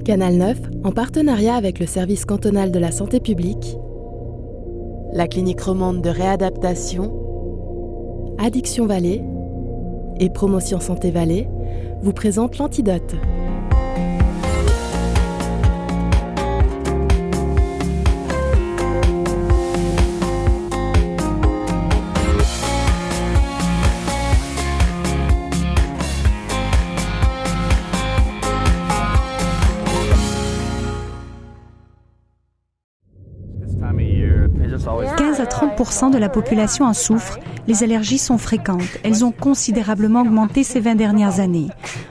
Canal 9, en partenariat avec le service cantonal de la santé publique, la clinique romande de réadaptation, Addiction Vallée et Promotion Santé Vallée vous présente l'Antidote. À 30% de la population en souffre. Les allergies sont fréquentes. Elles ont considérablement augmenté ces 20 dernières années.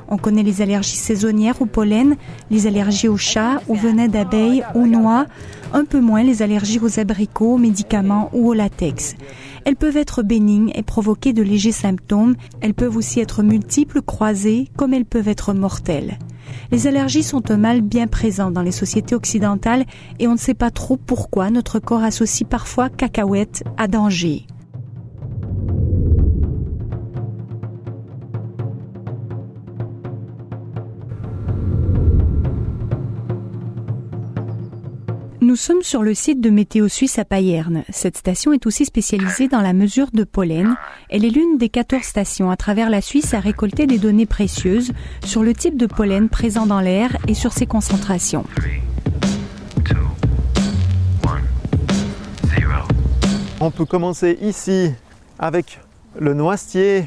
On connaît les allergies saisonnières au pollen, les allergies aux chats, au venin d'abeilles, aux noix, un peu moins les allergies aux abricots, aux médicaments ou au latex. Elles peuvent être bénignes et provoquer de légers symptômes. Elles peuvent aussi être multiples, croisées, comme elles peuvent être mortelles. Les allergies sont un mal bien présent dans les sociétés occidentales et on ne sait pas trop pourquoi notre corps associe parfois cacahuètes à danger. Nous sommes sur le site de Météo Suisse à Payerne. Cette station est aussi spécialisée dans la mesure de pollen. Elle est l'une des 14 stations à travers la Suisse à récolter des données précieuses sur le type de pollen présent dans l'air et sur ses concentrations. 3, 2, 1, 0. On peut commencer ici avec le noisetier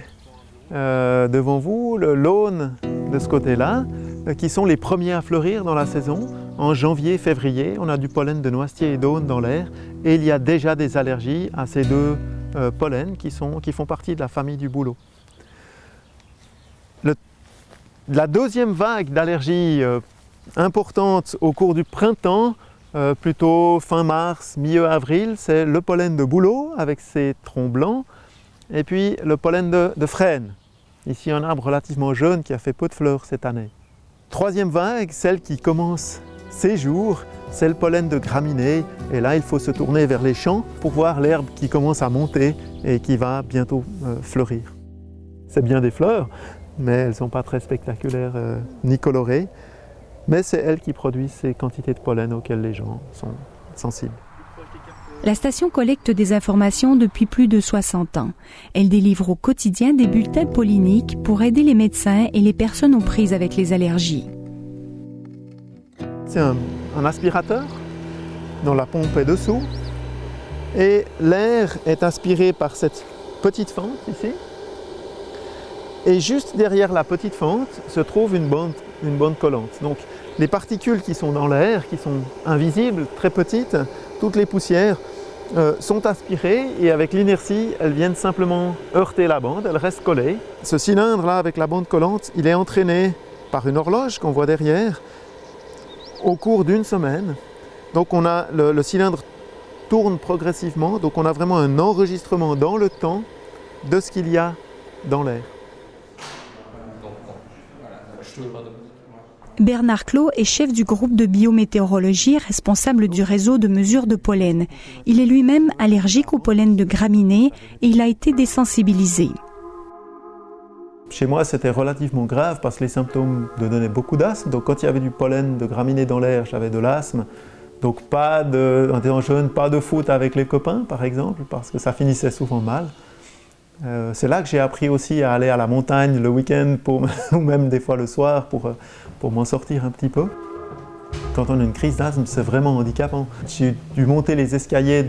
devant vous, le laune de ce côté-là, qui sont les premiers à fleurir dans la saison. En janvier, février, on a du pollen de noisetier et d'aune dans l'air et il y a déjà des allergies à ces deux pollens qui font partie de la famille du bouleau. La deuxième vague d'allergies importante au cours du printemps, plutôt fin mars, milieu avril, c'est le pollen de bouleau avec ses troncs blancs et puis le pollen de frêne. Ici un arbre relativement jeune qui a fait peu de fleurs cette année. Troisième vague, celle qui commence ces jours, c'est le pollen de graminées et là il faut se tourner vers les champs pour voir l'herbe qui commence à monter et qui va bientôt fleurir. C'est bien des fleurs, mais elles ne sont pas très spectaculaires ni colorées, mais c'est elles qui produisent ces quantités de pollen auxquelles les gens sont sensibles. La station collecte des informations depuis plus de 60 ans. Elle délivre au quotidien des bulletins polliniques pour aider les médecins et les personnes aux prises avec les allergies. C'est un aspirateur dont la pompe est dessous et l'air est aspiré par cette petite fente ici. Et juste derrière la petite fente se trouve une bande collante. Donc les particules qui sont dans l'air, qui sont invisibles, très petites, toutes les poussières sont aspirées et avec l'inertie, elles viennent simplement heurter la bande, elles restent collées. Ce cylindre-là avec la bande collante, il est entraîné par une horloge qu'on voit derrière au cours d'une semaine. Donc on a le cylindre tourne progressivement, donc on a vraiment un enregistrement dans le temps de ce qu'il y a dans l'air. Bernard Clos est chef du groupe de biométéorologie responsable du réseau de mesure de pollen. Il est lui-même allergique au pollen de graminées et il a été désensibilisé. Chez moi, c'était relativement grave parce que les symptômes me donnaient beaucoup d'asthme. Donc quand il y avait du pollen de graminées dans l'air, j'avais de l'asthme. Donc en étant jeune, pas de foot avec les copains, par exemple, parce que ça finissait souvent mal. C'est là que j'ai appris aussi à aller à la montagne le week-end ou même des fois le soir pour m'en sortir un petit peu. Quand on a une crise d'asthme, c'est vraiment handicapant. J'ai dû monter les escaliers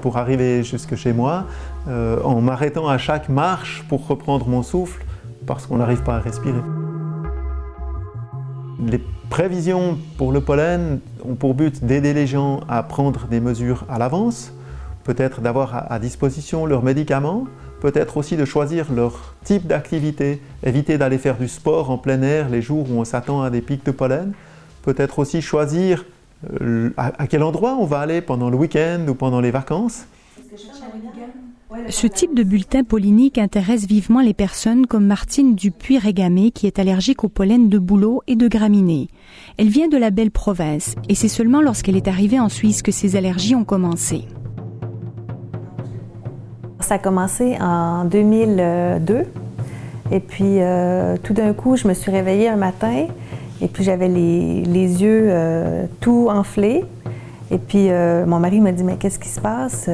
pour arriver jusque chez moi en m'arrêtant à chaque marche pour reprendre mon souffle parce qu'on n'arrive pas à respirer. Les prévisions pour le pollen ont pour but d'aider les gens à prendre des mesures à l'avance, peut-être d'avoir à disposition leurs médicaments, peut-être aussi de choisir leur type d'activité, éviter d'aller faire du sport en plein air les jours où on s'attend à des pics de pollen, peut-être aussi choisir à quel endroit on va aller pendant le week-end ou pendant les vacances. Ce type de bulletin pollinique intéresse vivement les personnes comme Martine Dupuis-Régamé qui est allergique au pollen de bouleau et de graminées. Elle vient de la belle province et c'est seulement lorsqu'elle est arrivée en Suisse que ses allergies ont commencé. Ça a commencé en 2002 et puis tout d'un coup je me suis réveillée un matin Et puis j'avais les yeux tout enflés. Et puis mon mari m'a dit « Mais qu'est-ce qui se passe? »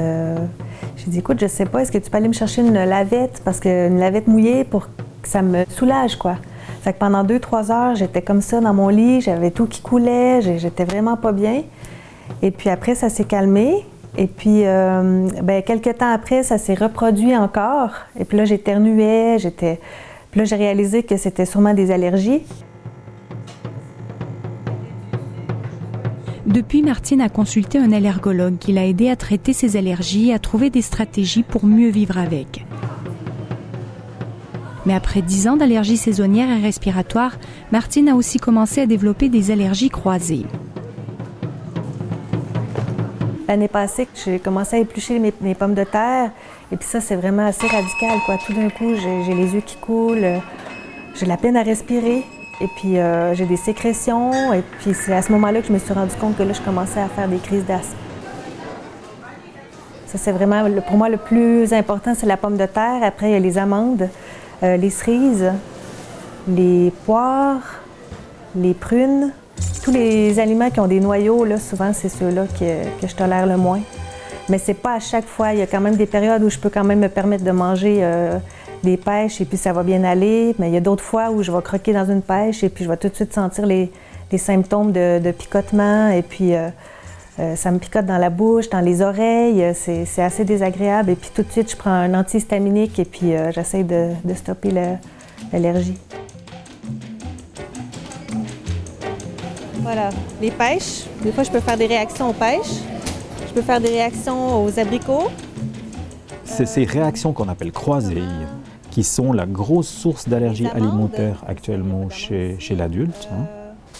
J'ai dit « Écoute, je sais pas, est-ce que tu peux aller me chercher une lavette? Parce qu'une lavette mouillée pour que ça me soulage, quoi. » Fait que pendant 2-3 heures, j'étais comme ça dans mon lit, j'avais tout qui coulait, j'étais vraiment pas bien. Et puis après, ça s'est calmé. Et puis, quelques temps après, ça s'est reproduit encore. Et puis là, j'éternuais, Puis là, j'ai réalisé que c'était sûrement des allergies. Depuis, Martine a consulté un allergologue qui l'a aidé à traiter ses allergies et à trouver des stratégies pour mieux vivre avec. Mais après 10 ans d'allergies saisonnières et respiratoires, Martine a aussi commencé à développer des allergies croisées. L'année passée, j'ai commencé à éplucher mes pommes de terre. Et puis ça, c'est vraiment assez radical, quoi. Tout d'un coup, j'ai les yeux qui coulent, j'ai la peine à respirer. Et puis j'ai des sécrétions. Et puis c'est à ce moment-là que je me suis rendu compte que là, je commençais à faire des crises d'asthme. Ça, c'est vraiment, pour moi, le plus important, c'est la pomme de terre. Après, il y a les amandes, les cerises, les poires, les prunes. Tous les aliments qui ont des noyaux, là, souvent, c'est ceux-là que je tolère le moins. Mais c'est pas à chaque fois. Il y a quand même des périodes où je peux quand même me permettre de manger des pêches et puis ça va bien aller. Mais il y a d'autres fois où je vais croquer dans une pêche et puis je vais tout de suite sentir les symptômes de picotement. Et puis ça me picote dans la bouche, dans les oreilles. C'est assez désagréable. Et puis tout de suite, je prends un antihistaminique et puis j'essaie de stopper l'allergie. Voilà, les pêches. Des fois, je peux faire des réactions aux pêches. Je peux faire des réactions aux abricots. C'est ces réactions qu'on appelle croisées qui sont la grosse source d'allergie alimentaire actuellement chez l'adulte.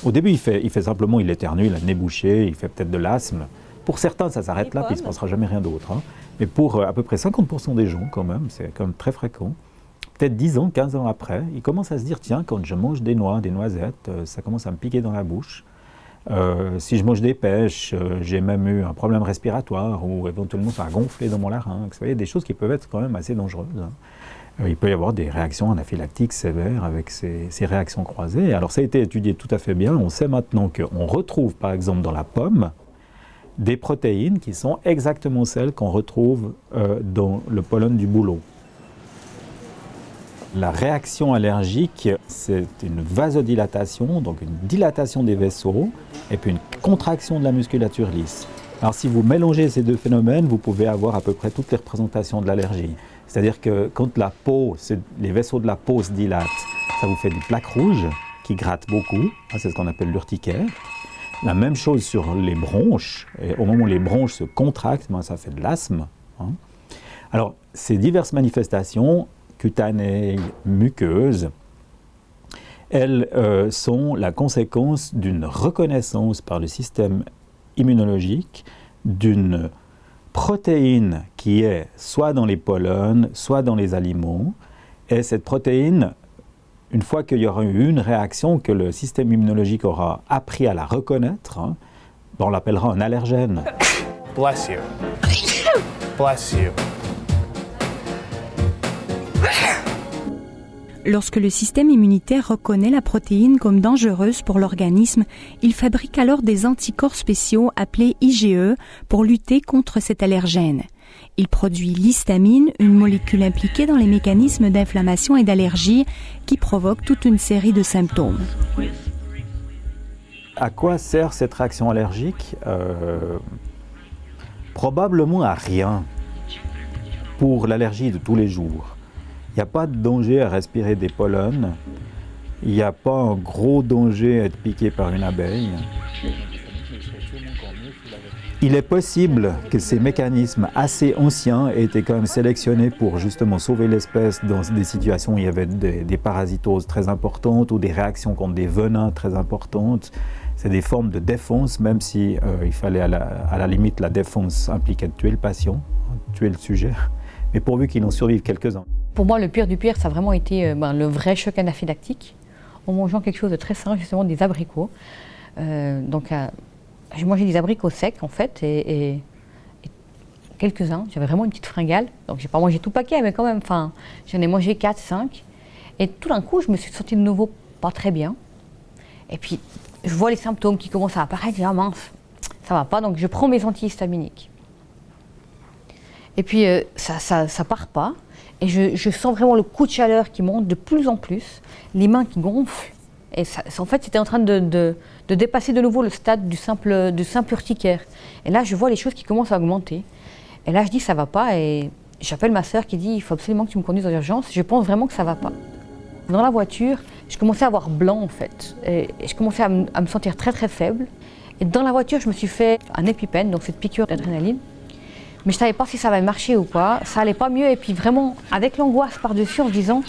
Au début, il fait simplement, il éternue, il a le nez bouché, il fait peut-être de l'asthme. Pour certains, ça s'arrête là, puis il ne se passera jamais rien d'autre. Mais pour à peu près 50% des gens, quand même, c'est quand même très fréquent. Peut-être 10 ans, 15 ans après, ils commencent à se dire, tiens, quand je mange des noix, des noisettes, ça commence à me piquer dans la bouche. Si je mange des pêches, j'ai même eu un problème respiratoire ou éventuellement ça a gonflé dans mon larynx. Vous voyez, des choses qui peuvent être quand même assez dangereuses. Il peut y avoir des réactions anaphylactiques sévères avec ces réactions croisées. Alors ça a été étudié tout à fait bien. On sait maintenant qu'on retrouve par exemple dans la pomme des protéines qui sont exactement celles qu'on retrouve dans le pollen du bouleau. La réaction allergique, c'est une vasodilatation, donc une dilatation des vaisseaux, et puis une contraction de la musculature lisse. Alors si vous mélangez ces deux phénomènes, vous pouvez avoir à peu près toutes les représentations de l'allergie. C'est-à-dire que quand la peau, les vaisseaux de la peau se dilatent, ça vous fait des plaques rouges qui grattent beaucoup, c'est ce qu'on appelle l'urticaire. La même chose sur les bronches, et au moment où les bronches se contractent, ça fait de l'asthme. Alors ces diverses manifestations, cutanées, muqueuses, elles sont la conséquence d'une reconnaissance par le système immunologique d'une protéine qui est soit dans les pollens, soit dans les aliments. Et cette protéine, une fois qu'il y aura eu une réaction, que le système immunologique aura appris à la reconnaître, on l'appellera un allergène. Bless you. Bless you. Lorsque le système immunitaire reconnaît la protéine comme dangereuse pour l'organisme, il fabrique alors des anticorps spéciaux appelés IgE pour lutter contre cet allergène. Il produit l'histamine, une molécule impliquée dans les mécanismes d'inflammation et d'allergie qui provoque toute une série de symptômes. À quoi sert cette réaction allergique ? Probablement à rien pour l'allergie de tous les jours. Il n'y a pas de danger à respirer des pollens, il n'y a pas un gros danger à être piqué par une abeille. Il est possible que ces mécanismes assez anciens aient été quand même sélectionnés pour justement sauver l'espèce dans des situations où il y avait des parasitoses très importantes ou des réactions contre des venins très importantes. C'est des formes de défense, même si il fallait à la limite la défense impliquait de tuer le patient, tuer le sujet, mais pourvu qu'il en survive quelques-uns. Pour moi, le pire du pire, ça a vraiment été le vrai choc anaphylactique en mangeant quelque chose de très simple, justement des abricots. J'ai mangé des abricots secs, en fait, et quelques-uns. J'avais vraiment une petite fringale. Donc, j'ai pas mangé tout le paquet, mais quand même, j'en ai mangé 4, 5. Et tout d'un coup, je me suis sentie de nouveau pas très bien. Et puis, je vois les symptômes qui commencent à apparaître, je dis, ah mince, ça va pas, donc je prends mes antihistaminiques. Et puis, ça part pas, et je sens vraiment le coup de chaleur qui monte de plus en plus, les mains qui gonflent, et en fait, c'était en train de dépasser de nouveau le stade du simple urticaire. Et là, je vois les choses qui commencent à augmenter. Et là, je dis, ça va pas, et j'appelle ma sœur qui dit, il faut absolument que tu me conduises en urgence, je pense vraiment que ça va pas. Dans la voiture, je commençais à avoir blanc en fait, et je commençais à me sentir très très faible. Et dans la voiture, je me suis fait un épipène, donc cette piqûre d'adrénaline. Mais je ne savais pas si ça allait marcher ou pas, ça allait pas mieux. Et puis vraiment, avec l'angoisse par-dessus en se disant,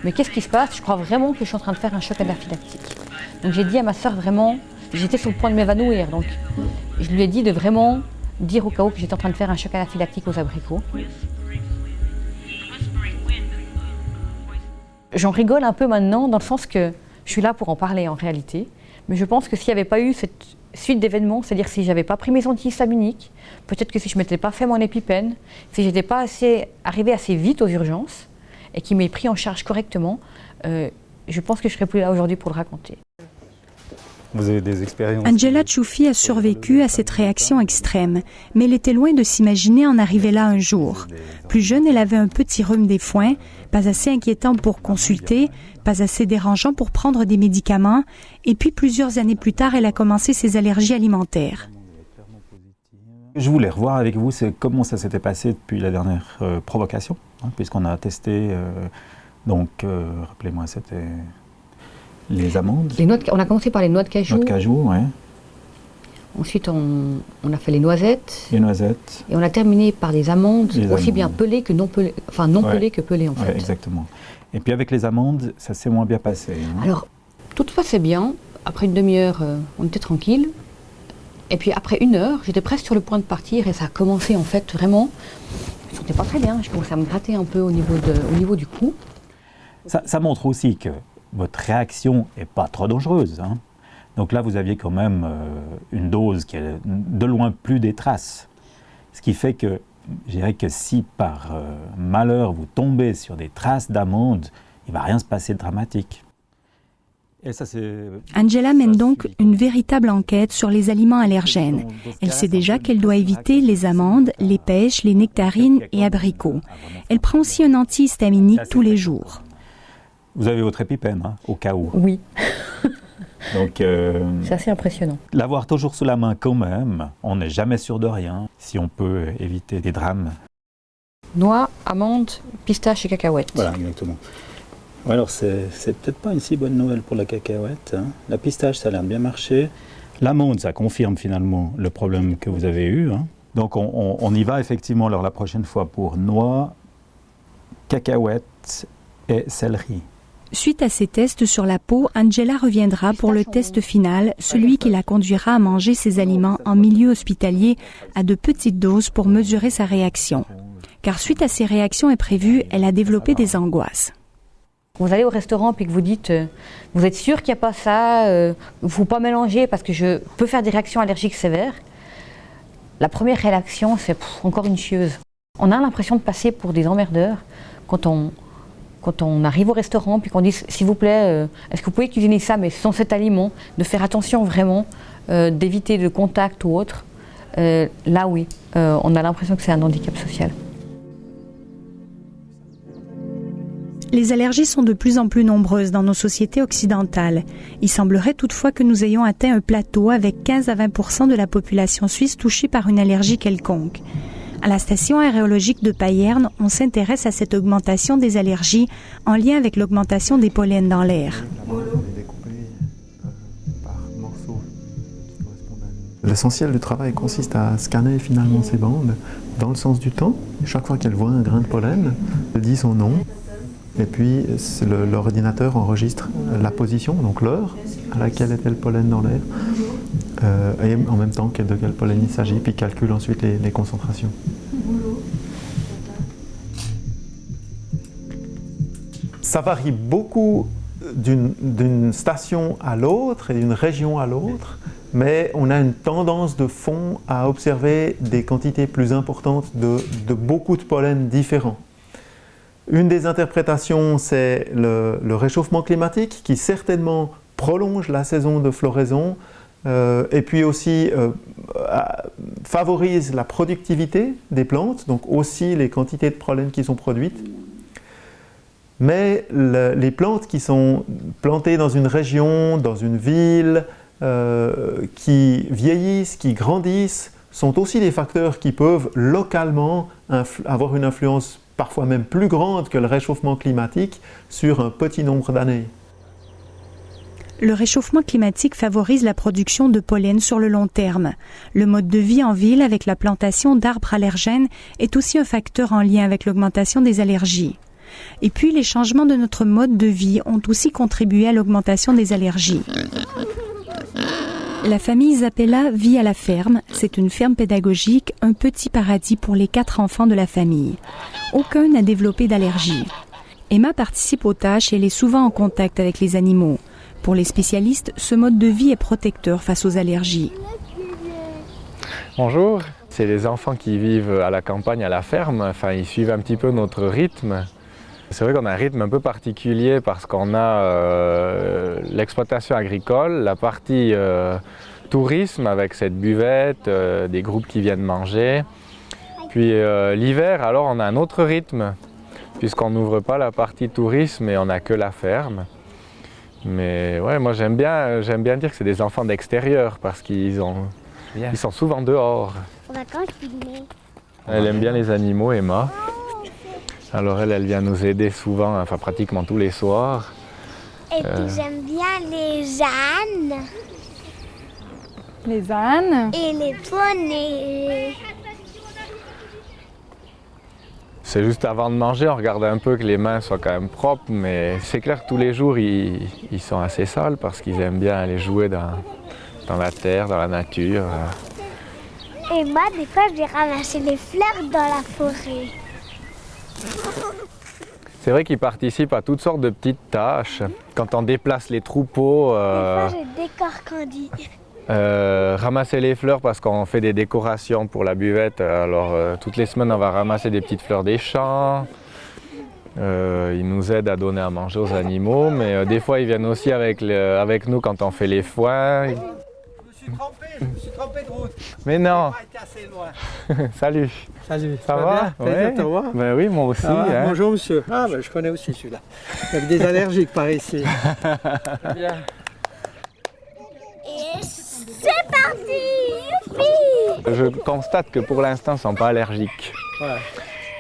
mais qu'est-ce qui se passe? Je crois vraiment que je suis en train de faire un choc anaphylactique. Donc j'ai dit à ma sœur vraiment, j'étais sur le point de m'évanouir, donc je lui ai dit de vraiment dire au cas où que j'étais en train de faire un choc anaphylactique aux abricots. J'en rigole un peu maintenant, dans le sens que je suis là pour en parler en réalité. Mais je pense que s'il n'y avait pas eu cette suite d'événements, c'est-à-dire si je n'avais pas pris mes antihistaminiques, peut-être que si je ne m'étais pas fait mon épipène, si je n'étais pas arrivée assez vite aux urgences et qu'il m'ait pris en charge correctement, je pense que je ne serais plus là aujourd'hui pour le raconter. Vous avez des expériences? Angela Ciuffi a survécu à cette réaction extrême, mais elle était loin de s'imaginer en arriver là un jour. Plus jeune, elle avait un petit rhume des foins, pas assez inquiétant pour consulter, pas assez dérangeant pour prendre des médicaments, et puis plusieurs années plus tard, elle a commencé ses allergies alimentaires. Je voulais revoir avec vous comment ça s'était passé depuis la dernière provocation, puisqu'on a testé, rappelez-moi, c'était les amandes. On a commencé par les noix de cajou. Noix de cajou, oui. Ensuite, on a fait les noisettes. Les noisettes. Et on a terminé par des amandes, aussi bien pelées que non pelées, enfin non pelées que pelées en fait. Exactement. Et puis avec les amandes, ça s'est moins bien passé. Alors, tout se passait bien. Après une demi-heure, on était tranquille. Et puis après 1 heure, j'étais presque sur le point de partir et ça a commencé en fait vraiment. Je ne sentais pas très bien. Je commençais à me gratter un peu au niveau du cou. Ça montre aussi que votre réaction n'est pas trop dangereuse. Donc là, vous aviez quand même une dose qui est de loin plus des traces. Ce qui fait que, je dirais que si par malheur vous tombez sur des traces d'amandes, il ne va rien se passer de dramatique. Et ça, Angela mène donc une véritable enquête sur les aliments allergènes. Elle sait déjà qu'elle doit éviter les amandes, les pêches, les nectarines et abricots. Elle prend aussi un antihistaminique tous les jours. Vous avez votre épipène, au cas où. Oui. Donc, c'est assez impressionnant. L'avoir toujours sous la main quand même, on n'est jamais sûr de rien, si on peut éviter des drames. Noix, amandes, pistaches et cacahuètes. Voilà, exactement. Ouais, alors, c'est peut-être pas une si bonne nouvelle pour la cacahuète. La pistache, ça a l'air de bien marcher. L'amande, ça confirme finalement le problème que vous avez eu. Donc, on y va effectivement alors, la prochaine fois pour noix, cacahuètes et céleri. Suite à ces tests sur la peau, Angela reviendra pour le test final, celui qui la conduira à manger ses aliments en milieu hospitalier à de petites doses pour mesurer sa réaction. Car suite à ces réactions imprévues, elle a développé des angoisses. Vous allez au restaurant et que vous dites vous êtes sûr qu'il n'y a pas ça, il ne faut pas mélanger parce que je peux faire des réactions allergiques sévères. La première réaction, c'est encore une chieuse. On a l'impression de passer pour des emmerdeurs quand on arrive au restaurant puis qu'on dit s'il vous plaît, est-ce que vous pouvez cuisiner ça mais sans cet aliment, de faire attention vraiment, d'éviter le contact ou autre. Là oui, on a l'impression que c'est un handicap social. Les allergies sont de plus en plus nombreuses dans nos sociétés occidentales. Il semblerait toutefois que nous ayons atteint un plateau avec 15 à 20% de la population suisse touchée par une allergie quelconque. À la station aérologique de Payerne, on s'intéresse à cette augmentation des allergies en lien avec l'augmentation des pollens dans l'air. L'essentiel du travail consiste à scanner finalement ces bandes dans le sens du temps. Chaque fois qu'elle voit un grain de pollen, elle dit son nom. Et puis l'ordinateur enregistre la position, donc l'heure à laquelle était le pollen dans l'air, et en même temps de quel pollen il s'agit, puis calcule ensuite les concentrations. Ça varie beaucoup d'une station à l'autre et d'une région à l'autre, mais on a une tendance de fond à observer des quantités plus importantes de beaucoup de pollen différents. Une des interprétations, c'est le réchauffement climatique qui certainement prolonge la saison de floraison et puis aussi favorise la productivité des plantes, donc aussi les quantités de pollen qui sont produites. Mais les plantes qui sont plantées dans une région, dans une ville, qui vieillissent, qui grandissent, sont aussi des facteurs qui peuvent localement avoir une influence parfois même plus grande que le réchauffement climatique sur un petit nombre d'années. Le réchauffement climatique favorise la production de pollen sur le long terme. Le mode de vie en ville avec la plantation d'arbres allergènes est aussi un facteur en lien avec l'augmentation des allergies. Et puis, les changements de notre mode de vie ont aussi contribué à l'augmentation des allergies. La famille Zappella vit à la ferme. C'est une ferme pédagogique, un petit paradis pour les 4 enfants de la famille. Aucun n'a développé d'allergie. Emma participe aux tâches et elle est souvent en contact avec les animaux. Pour les spécialistes, ce mode de vie est protecteur face aux allergies. Bonjour, c'est les enfants qui vivent à la campagne, à la ferme. Enfin, ils suivent un petit peu notre rythme. C'est vrai qu'on a un rythme un peu particulier parce qu'on a l'exploitation agricole, la partie tourisme avec cette buvette, des groupes qui viennent manger. Puis l'hiver, alors on a un autre rythme puisqu'on n'ouvre pas la partie tourisme et on n'a que la ferme. Mais ouais, moi j'aime bien dire que c'est des enfants d'extérieur parce qu'ils sont souvent dehors. Elle aime bien les animaux, Emma. Alors elle vient nous aider souvent, enfin pratiquement tous les soirs. Et puis j'aime bien les ânes. Les ânes. Et les poneys. C'est juste avant de manger, on regarde un peu que les mains soient quand même propres, mais c'est clair que tous les jours, ils sont assez sales parce qu'ils aiment bien aller jouer dans la terre, dans la nature. Et moi, des fois, je vais ramasser les fleurs dans la forêt. C'est vrai qu'ils participent à toutes sortes de petites tâches. Quand on déplace les troupeaux, des fois, je décore Candy. Ramasser les fleurs parce qu'on fait des décorations pour la buvette. Alors toutes les semaines on va ramasser des petites fleurs des champs. Ils nous aident à donner à manger aux animaux, mais des fois ils viennent aussi avec nous quand on fait les foins. Je me suis trompé de route. Mais non. J'ai pas été assez loin. Salut. Salut. Ça va? Plaisir de te voir. Ben oui, moi aussi. Hein. Bonjour monsieur. Ah ben je connais aussi celui-là. Il y a des allergiques par ici. Bien. Et c'est parti! Youpi! Je constate que pour l'instant, ils ne sont pas allergiques. Ouais.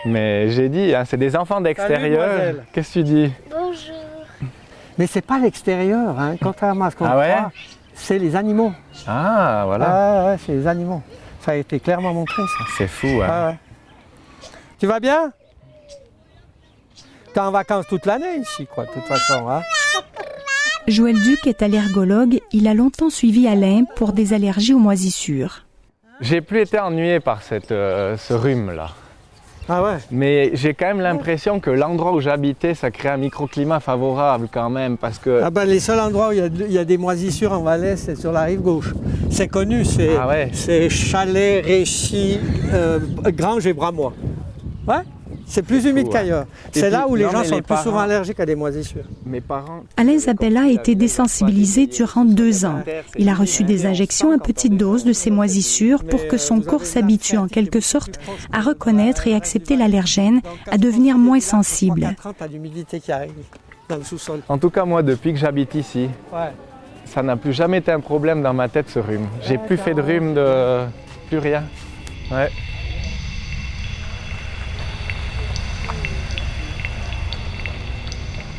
Mais j'ai dit, hein, c'est des enfants d'extérieur. Qu'est-ce que tu dis? Bonjour. Mais c'est pas l'extérieur, hein, contrairement à ce qu'on croit. C'est les animaux. Ah, voilà. Ah ouais, c'est les animaux. Ça a été clairement montré, ça. C'est fou, hein. Ah, ouais. Tu vas bien? T'es en vacances toute l'année ici, quoi, de toute façon, hein? Joël Duc est allergologue. Il a longtemps suivi Alain pour des allergies aux moisissures. J'ai plus été ennuyé par ce rhume-là. Ah ouais? Mais j'ai quand même l'impression que l'endroit où j'habitais, ça crée un microclimat favorable quand même, parce que... Ah ben les seuls endroits où il y a des moisissures en Valais, c'est sur la rive gauche. C'est connu, c'est Chalais, Réchy, Granges et Bramois. Ouais? C'est plus humide qu'ailleurs. C'est là où les gens sont le plus souvent allergiques à des moisissures. Mes parents... Alain Zappella a été désensibilisé durant 2 ans. Il a reçu des injections à petite dose de ces moisissures pour que son corps s'habitue en quelque sorte à reconnaître et accepter l'allergène, à devenir moins sensible. T'as l'humidité qui arrive dans le sous-sol. En tout cas, moi, depuis que j'habite ici, ça n'a plus jamais été un problème dans ma tête, ce rhume. J'ai plus fait de rhume, plus rien. Ouais.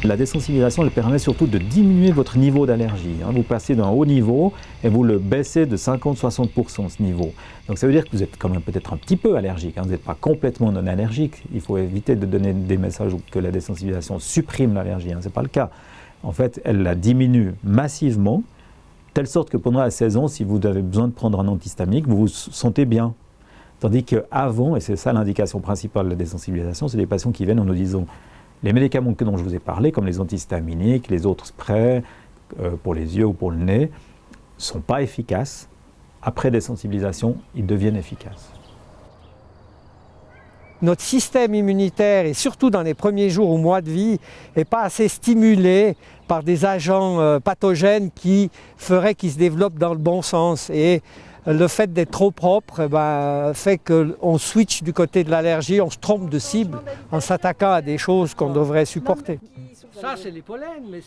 La désensibilisation, elle permet surtout de diminuer votre niveau d'allergie. Vous passez d'un haut niveau et vous le baissez de 50-60% ce niveau. Donc ça veut dire que vous êtes quand même peut-être un petit peu allergique. Vous n'êtes pas complètement non allergique. Il faut éviter de donner des messages que la désensibilisation supprime l'allergie. Ce n'est pas le cas. En fait, elle la diminue massivement, telle sorte que pendant la saison, si vous avez besoin de prendre un antihistamique, vous vous sentez bien. Tandis qu'avant, et c'est ça l'indication principale de la désensibilisation, c'est des patients qui viennent en nous disant les médicaments dont je vous ai parlé, comme les antihistaminiques, les autres sprays pour les yeux ou pour le nez, ne sont pas efficaces. Après désensibilisation, ils deviennent efficaces. notre système immunitaire, et surtout dans les premiers jours ou mois de vie, n'est pas assez stimulé par des agents pathogènes qui feraient qu'il se développe dans le bon sens. Et le fait d'être trop propre fait qu'on switch du côté de l'allergie, on se trompe de cible en s'attaquant à des choses qu'on devrait supporter. Ça, c'est les pollens, mais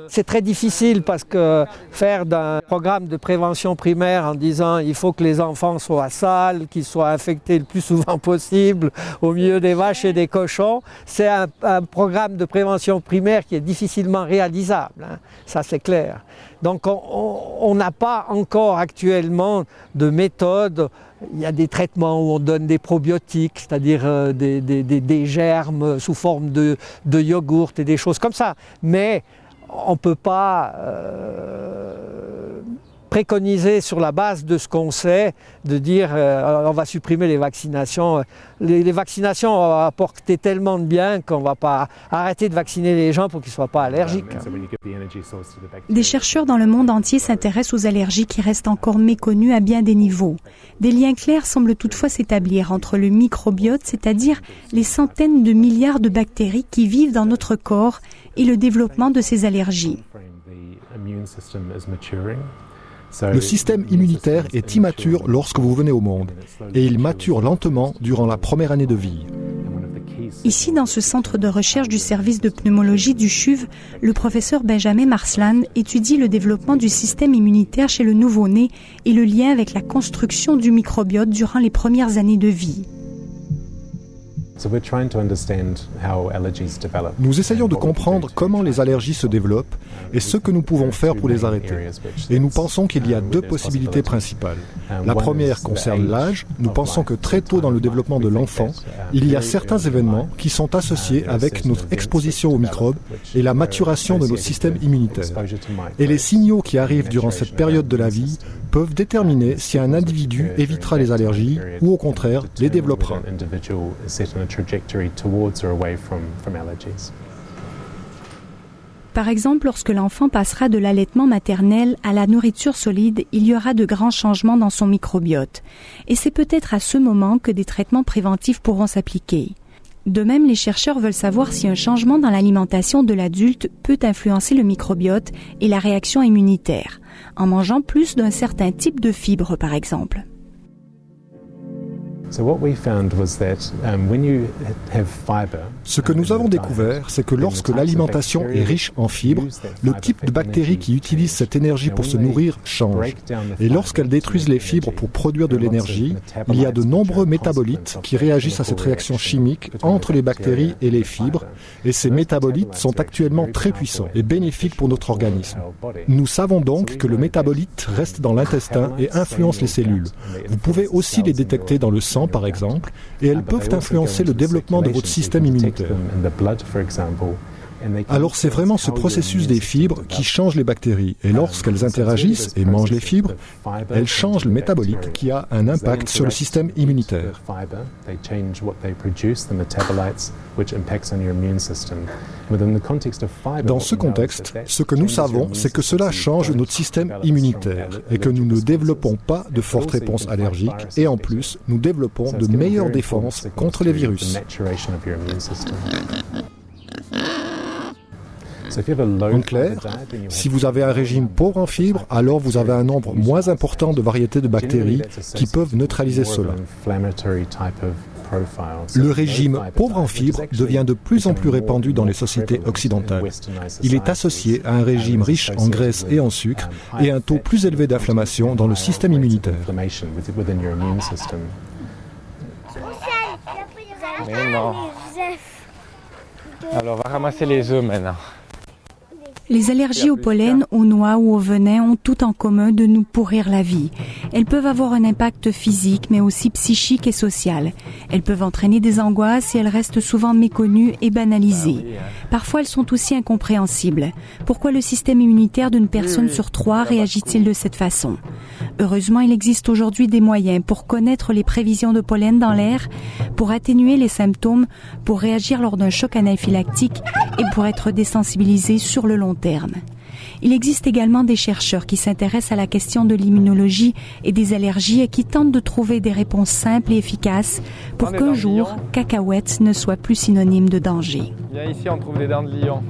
c'est très difficile parce que faire d'un programme de prévention primaire en disant il faut que les enfants soient sales, qu'ils soient infectés le plus souvent possible au milieu des vaches et des cochons, c'est un programme de prévention primaire qui est difficilement réalisable, hein. Ça c'est clair. Donc on n'a pas encore actuellement de méthode. Il y a des traitements où on donne des probiotiques, c'est-à-dire des germes sous forme de yogourt et des choses comme ça. Mais on ne peut pas préconiser sur la base de ce qu'on sait, de dire on va supprimer les vaccinations. Les vaccinations ont apporté tellement de bien qu'on ne va pas arrêter de vacciner les gens pour qu'ils ne soient pas allergiques. Des chercheurs dans le monde entier s'intéressent aux allergies qui restent encore méconnues à bien des niveaux. Des liens clairs semblent toutefois s'établir entre le microbiote, c'est-à-dire les centaines de milliards de bactéries qui vivent dans notre corps, et le développement de ces allergies. Le système immunitaire est immature lorsque vous venez au monde et il mature lentement durant la première année de vie. Ici, dans ce centre de recherche du service de pneumologie du CHUV, le professeur Benjamin Marsland étudie le développement du système immunitaire chez le nouveau-né et le lien avec la construction du microbiote durant les premières années de vie. Nous essayons de comprendre comment les allergies se développent et ce que nous pouvons faire pour les arrêter. Et nous pensons qu'il y a deux possibilités principales. La première concerne l'âge. Nous pensons que très tôt dans le développement de l'enfant, il y a certains événements qui sont associés avec notre exposition aux microbes et la maturation de notre système immunitaire. Et les signaux qui arrivent durant cette période de la vie peuvent déterminer si un individu évitera les allergies ou au contraire les développera. Par exemple, lorsque l'enfant passera de l'allaitement maternel à la nourriture solide, il y aura de grands changements dans son microbiote. Et c'est peut-être à ce moment que des traitements préventifs pourront s'appliquer. De même, les chercheurs veulent savoir si un changement dans l'alimentation de l'adulte peut influencer le microbiote et la réaction immunitaire, en mangeant plus d'un certain type de fibres, par exemple. Ce que nous avons découvert, c'est que lorsque l'alimentation est riche en fibres, le type de bactéries qui utilisent cette énergie pour se nourrir change. Et lorsqu'elles détruisent les fibres pour produire de l'énergie, il y a de nombreux métabolites qui réagissent à cette réaction chimique entre les bactéries et les fibres, et ces métabolites sont actuellement très puissants et bénéfiques pour notre organisme. Nous savons donc que le métabolite reste dans l'intestin et influence les cellules. Vous pouvez aussi les détecter dans le sang, par exemple, et elles peuvent influencer le développement de votre système immunitaire. Alors c'est vraiment ce processus des fibres qui change les bactéries, et lorsqu'elles interagissent et mangent les fibres, elles changent le métabolite qui a un impact sur le système immunitaire. Dans ce contexte, ce que nous savons, c'est que cela change notre système immunitaire et que nous ne développons pas de fortes réponses allergiques et en plus, nous développons de meilleures défenses contre les virus. En clair, si vous avez un régime pauvre en fibres, alors vous avez un nombre moins important de variétés de bactéries qui peuvent neutraliser cela. Le régime pauvre en fibres devient de plus en plus répandu dans les sociétés occidentales. Il est associé à un régime riche en graisse et en sucre et un taux plus élevé d'inflammation dans le système immunitaire. Mais non. Alors on va ramasser les œufs maintenant. Les allergies au pollen, aux noix ou au venin ont tout en commun de nous pourrir la vie. Elles peuvent avoir un impact physique, mais aussi psychique et social. Elles peuvent entraîner des angoisses et elles restent souvent méconnues et banalisées. Parfois, elles sont aussi incompréhensibles. Pourquoi le système immunitaire d'une personne sur 3 réagit-il de cette façon? Heureusement, il existe aujourd'hui des moyens pour connaître les prévisions de pollen dans l'air, pour atténuer les symptômes, pour réagir lors d'un choc anaphylactique et pour être désensibilisé sur le long terme. Il existe également des chercheurs qui s'intéressent à la question de l'immunologie et des allergies et qui tentent de trouver des réponses simples et efficaces pour qu'un jour, cacahuète ne soit plus synonyme de danger. Viens ici, on trouve des dents de lion.